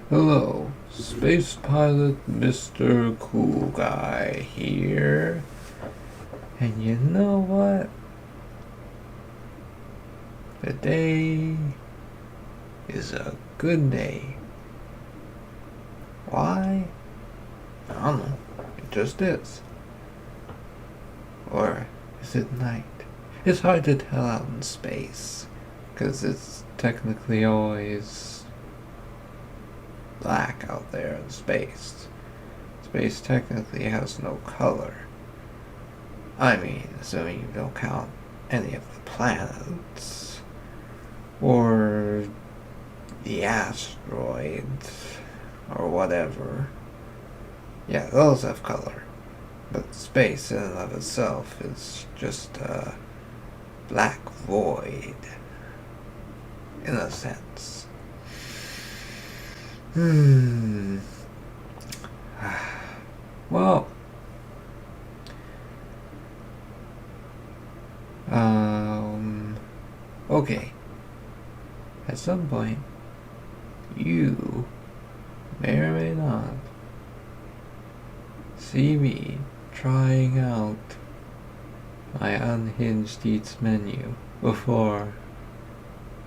Hello, space pilot Mr. Cool Guy here. And you know what? Today is a good day. Why? I don't know. It just is. Or is it night? It's hard to tell out in space, because it's technically always black out there in space. Space technically has no color. I mean, assuming you don't count any of the planets, or the asteroids, or whatever. Yeah, those have color. But space in and of itself is just a black void, in a sense. Well, okay. At some point, you may or may not see me trying out my unhinged eats menu before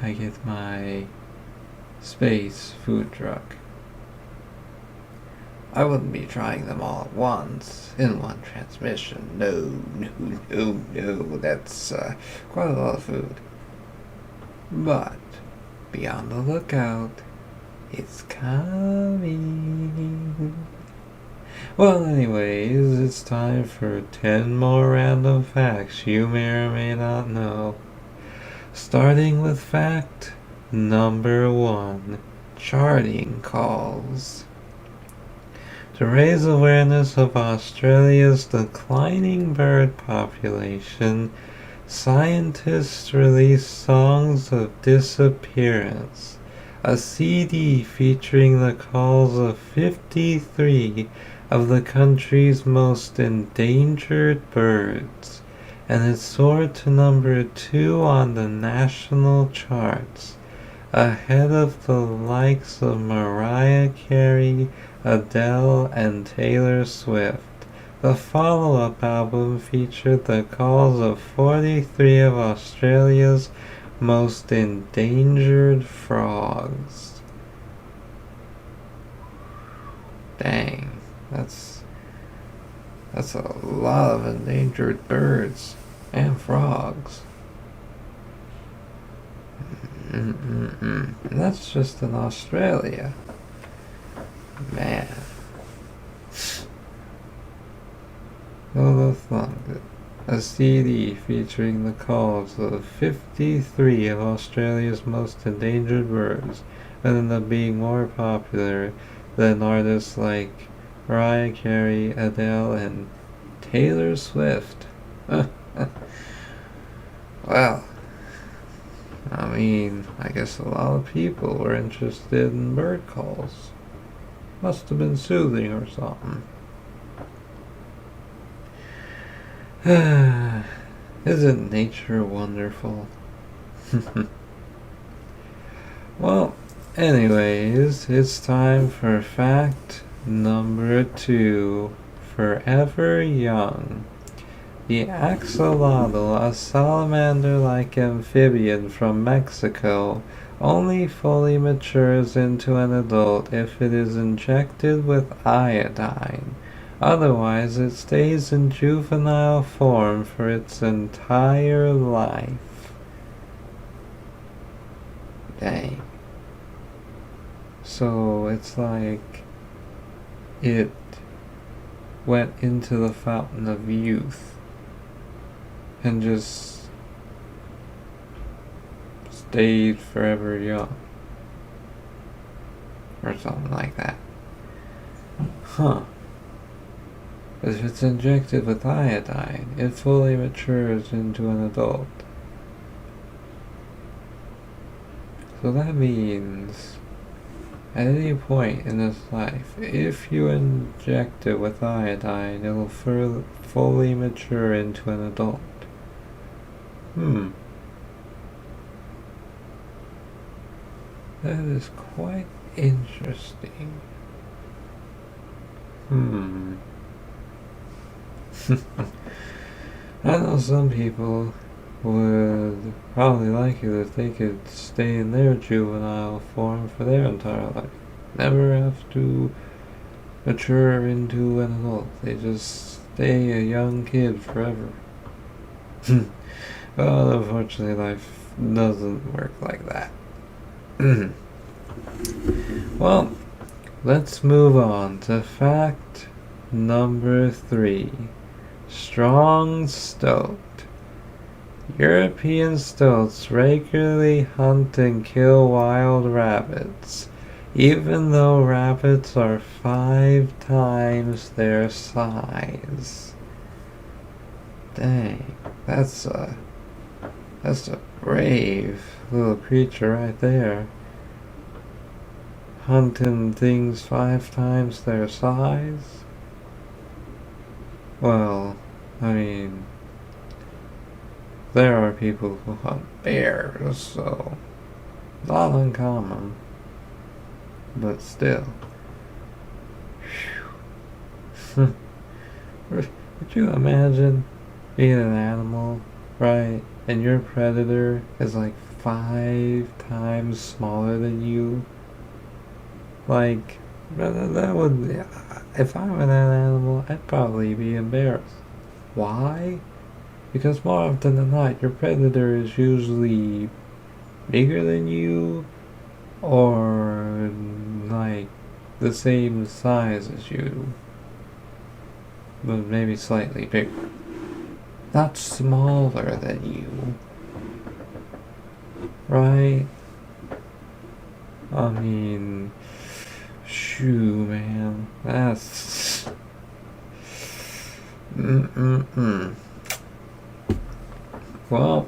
I get my space food truck. I wouldn't be trying them all at once in one transmission. No. That's quite a lot of food. But be on the lookout. It's coming. Well, anyways, it's time for 10 more random facts you may or may not know. Starting with fact number 1. Charting calls. To raise awareness of Australia's declining bird population, scientists released Songs of Disappearance, a CD featuring the calls of 53 of the country's most endangered birds, and it soared to number 2 on the national charts, ahead of the likes of Mariah Carey, Adele, and Taylor Swift. The follow-up album featured the calls of 43 of Australia's most endangered frogs. Dang, that's a lot of endangered birds and frogs. And that's just in Australia. Man. A CD featuring the calls of 53 of Australia's most endangered birds ended up being more popular than artists like Mariah Carey, Adele, and Taylor Swift. Well, I mean, I guess a lot of people were interested in bird calls. Must have been soothing or something. Isn't nature wonderful? Well, anyways, it's time for fact number 2. Forever young. The axolotl, a salamander-like amphibian from Mexico, only fully matures into an adult if it is injected with iodine. Otherwise, it stays in juvenile form for its entire life. Dang. So it's like it went into the fountain of youth and just stayed forever young. Or something like that. Huh. If it's injected with iodine, it fully matures into an adult. So that means at any point in its life, if you inject it with iodine, it will fully mature into an adult. That is quite Interesting. I know some people would probably like it if they could stay in their juvenile form for their entire life. Never have to mature into an adult. They just stay a young kid forever. Well, unfortunately, life doesn't work like that. Well, let's move on to fact number 3. Strong stoat. European stoats regularly hunt and kill wild rabbits, even though rabbits are 5 times their size. Dang, that's a brave little creature right there. Hunting things 5 times their size? Well, I mean, there are people who hunt bears, so not uncommon. But still. Would you imagine being an animal, right? And your predator is like 5 times smaller than you? Like, that would. If I were that animal, I'd probably be embarrassed. Why? Because more often than not, your predator is usually bigger than you, or like the same size as you, but maybe slightly bigger. Not smaller than you, right? I mean, shoo, man, that's Well,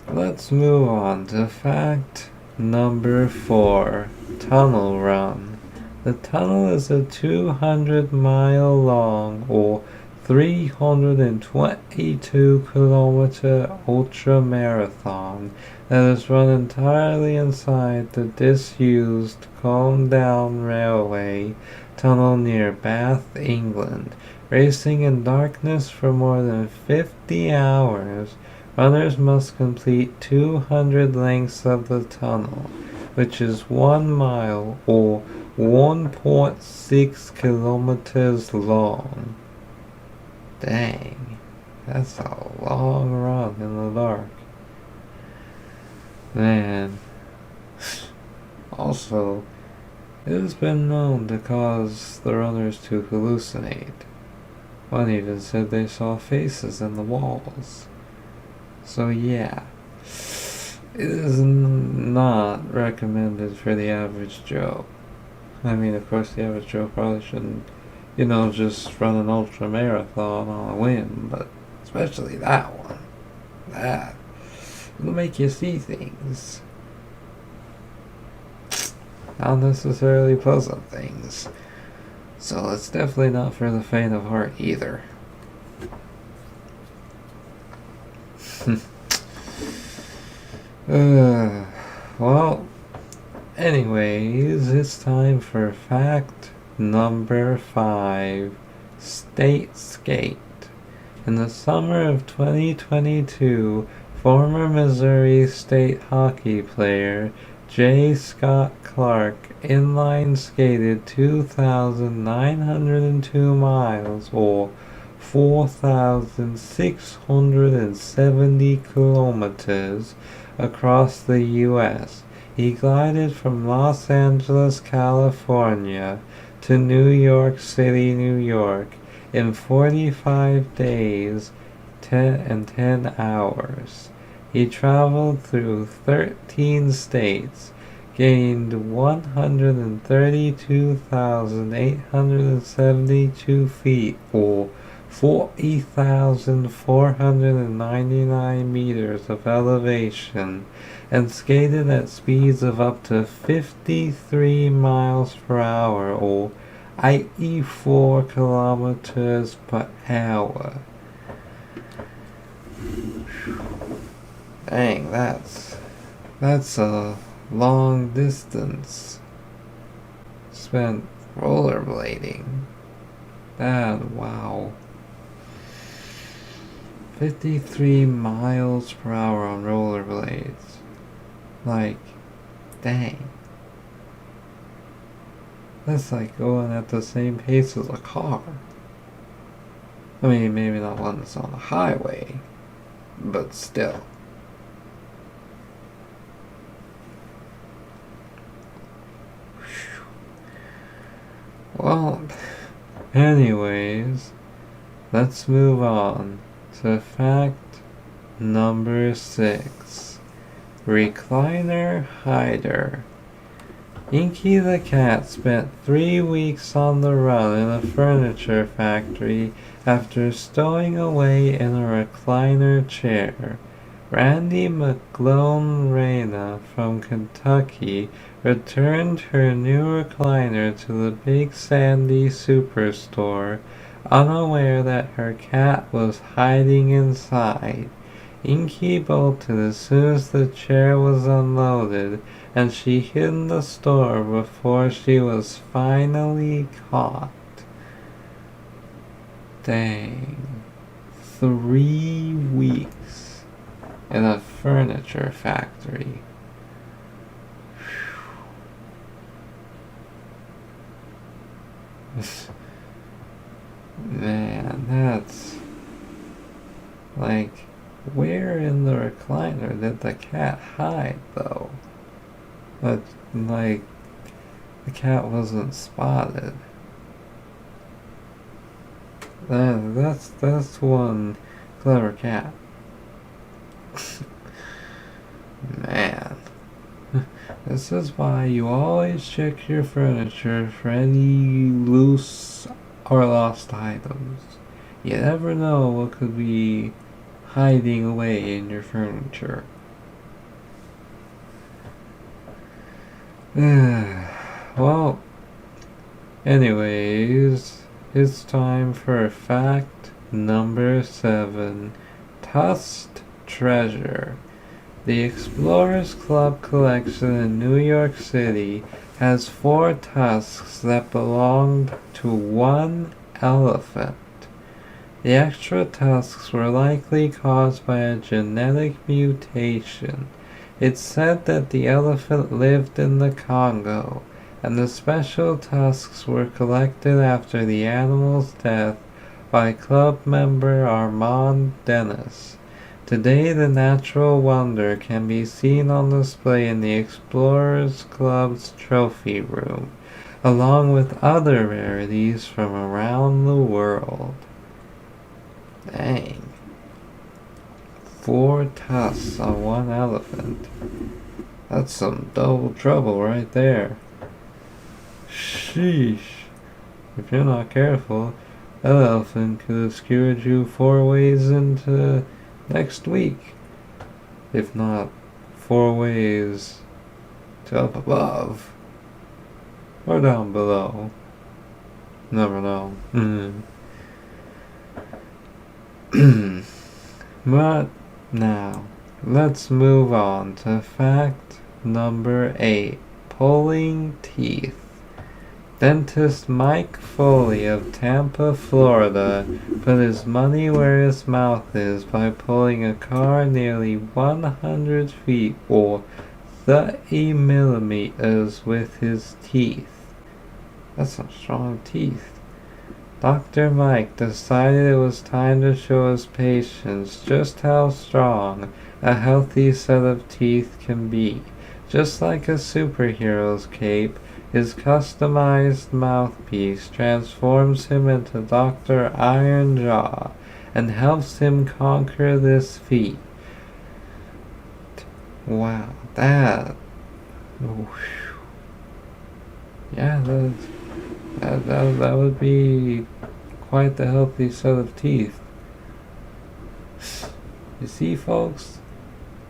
let's move on to fact number 4. Tunnel run. The tunnel is a 200-mile long or 322-kilometer ultra-marathon that is run entirely inside the disused Calm Down Railway tunnel near Bath, England. Racing in darkness for more than 50 hours, runners must complete 200 lengths of the tunnel, which is 1 mile or 1.6 kilometers long. Dang, that's a long run in the dark. Man. Also, it has been known to cause the runners to hallucinate. One even said they saw faces in the walls. So yeah, it is not recommended for the average Joe. I mean, of course, the average Joe probably shouldn't, just run an ultra marathon on a whim, but especially that one. That will make you see things. Not necessarily pleasant things. So it's definitely not for the faint of heart either. Well, anyways, it's time for fact number 5. State skate. In the summer of 2022, former Missouri State hockey player J. Scott Clark inline skated 2,902 miles or 4,670 kilometers across the U.S. He glided from Los Angeles, California to New York City, New York in 45 days and 10 hours. He traveled through 13 states, gained 132,872 feet or 40,499 meters of elevation, and skated at speeds of up to 53 miles per hour or 84 kilometers per hour. Dang, that's a long distance spent rollerblading. Dad, wow. 53 miles per hour on rollerblades. Like, dang. That's like going at the same pace as a car. I mean, maybe not one that's on the highway, but still. Well, anyways, let's move on to fact number 6. Recliner hider. Inky the cat spent 3 weeks on the run in a furniture factory after stowing away in a recliner chair. Randy McGlone Reyna from Kentucky returned her new recliner to the Big Sandy Superstore, unaware that her cat was hiding inside. Inky bolted as soon as the chair was unloaded, and she hid in the store before she was finally caught. Dang. 3 weeks in a furniture factory. Man, that's like, where in the recliner did the cat hide though? But like, the cat wasn't spotted. That's one clever cat. Man. This is why you always check your furniture for any loose or lost items. You never know what could be hiding away in your furniture. Well, anyways, it's time for fact number 7. Tusked treasure. The Explorers Club collection in New York City has 4 tusks that belonged to one elephant. The extra tusks were likely caused by a genetic mutation. It's said that the elephant lived in the Congo, and the special tusks were collected after the animal's death by club member Armand Dennis. Today, the natural wonder can be seen on display in the Explorers Club's trophy room, along with other rarities from around the world. Dang. 4 tusks on one elephant. That's some double trouble right there. Sheesh. If you're not careful, that elephant could have skewered you 4 ways into next week. If not 4 ways to up above. Or down below. Never know. But now, let's move on to fact number 8. Pulling teeth. Dentist Mike Foley of Tampa, Florida, put his money where his mouth is by pulling a car nearly 100 feet or 30 millimeters with his teeth. That's some strong teeth. Dr. Mike decided it was time to show his patients just how strong a healthy set of teeth can be. Just like a superhero's cape, his customized mouthpiece transforms him into Dr. Ironjaw and helps him conquer this feat. Wow, that... Yeah, that would be quite the healthy set of teeth. You see, folks,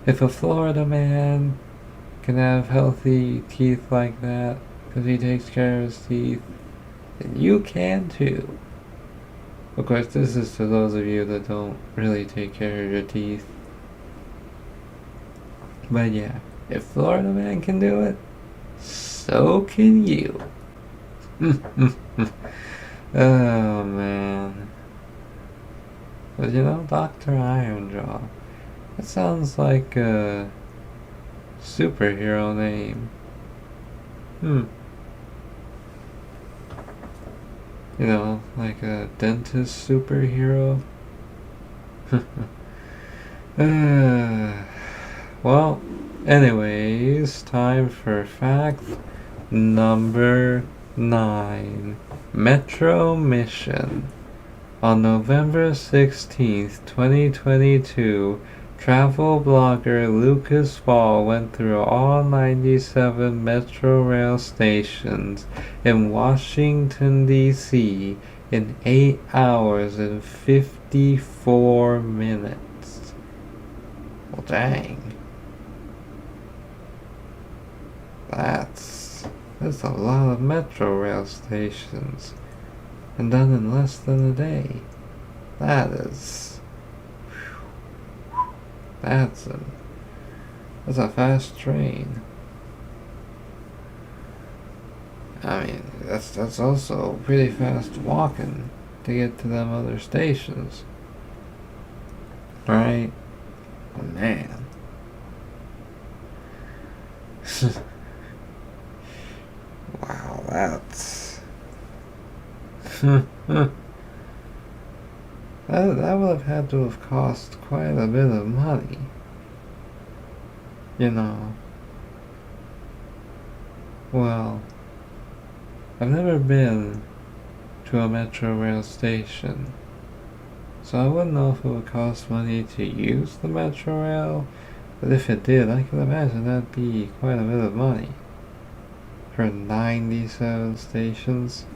if a Florida man can have healthy teeth like that because he takes care of his teeth, then you can too. Of course, this is to those of you that don't really take care of your teeth. But yeah, if Florida man can do it, so can you. Oh man. But you know, Dr. Ironjaw. That sounds like a superhero name. Hmm. You know, like a dentist superhero. Well, anyways, time for fact number 9. Metro Mission. On November 16th, 2022, travel blogger Lucas Ball went through all 97 Metro rail stations in Washington, D.C. in 8 hours and 54 minutes. Well, dang. That's a lot of Metro rail stations. And done in less than a day. That's a fast train. I mean, that's also pretty fast walking to get to them other stations. Right? Oh, man. Wow, that's... that would have had to have cost quite a bit of money. You know. Well, I've never been to a metro rail station, so I wouldn't know if it would cost money to use the metro rail, but if it did, I can imagine that'd be quite a bit of money. For 97 stations.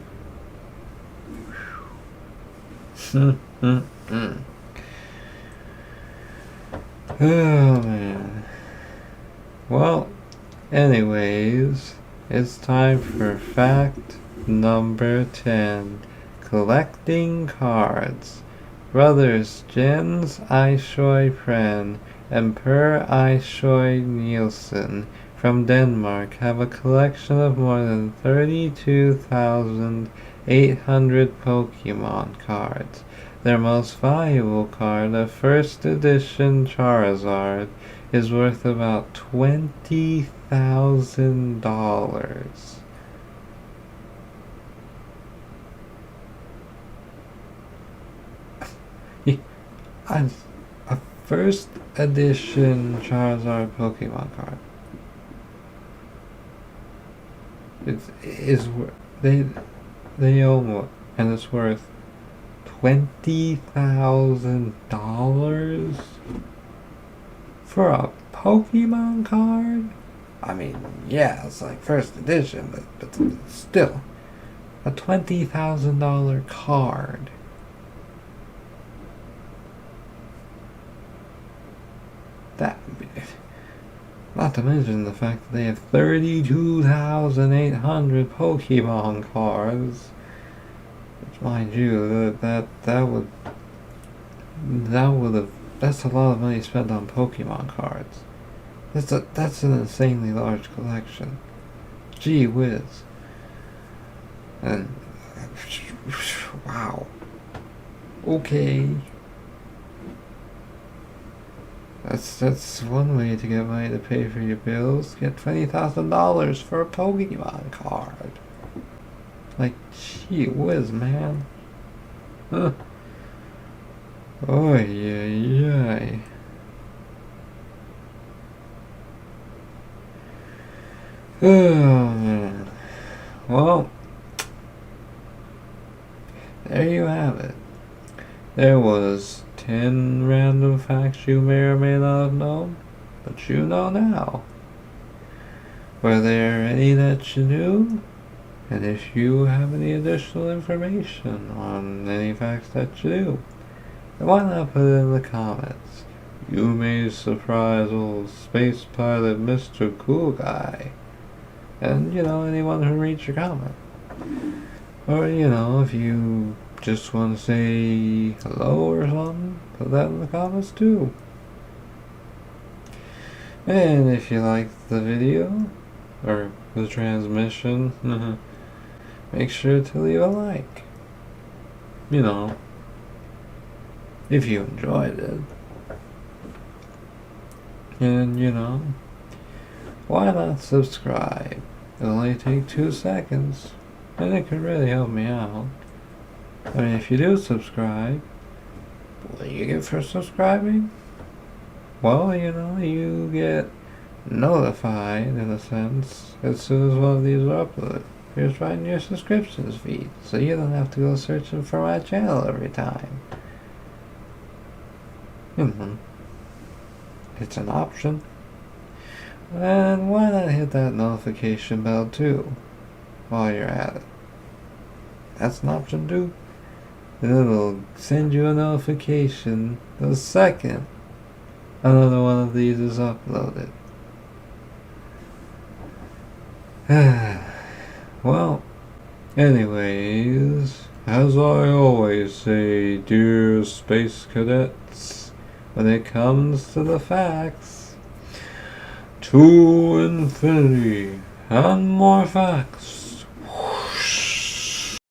Oh man. Well, anyways, it's time for fact number 10. Collecting cards. Brothers Jens Aishoy Pren and Per Aishoy Nielsen from Denmark have a collection of more than 32,800 Pokemon cards. Their most valuable card, a first edition Charizard, is worth about $20,000. A first edition Charizard Pokemon card. They own it, and it's worth $20,000 for a Pokemon card. I mean, yeah, it's like first edition, but still, a $20,000 card. That, not to mention the fact that they have 32,800 Pokemon cards. Which, mind you, that's a lot of money spent on Pokemon cards. That's an insanely large collection. Gee whiz. And wow. Okay. That's one way to get money to pay for your bills. Get $20,000 for a Pokemon card. Like, gee whiz, man. Huh. Oh yeah. Oh man. Well, there you have it. There was 10 random facts you may or may not have known, but you know now. Were there any that you knew? And if you have any additional information on any facts that you do, then why not put it in the comments? You may surprise old space pilot Mr. Cool Guy. And, anyone who reads your comment. Or, if you just want to say hello or something, put that in the comments too. And if you liked the video, or the transmission, make sure to leave a like. You know, if you enjoyed it. And, you know, why not subscribe? It'll only take 2 seconds, and it could really help me out. I mean, if you do subscribe, what do you get for subscribing? Well, you know, you get notified, in a sense, as soon as one of these are uploaded. Here's right in your subscriptions feed, so you don't have to go searching for my channel every time. It's an option. And why not hit that notification bell too, while you're at it? That's an option too. And it'll send you a notification the second another one of these is uploaded. Well, anyways, as I always say, dear space cadets, when it comes to the facts, to infinity and more facts.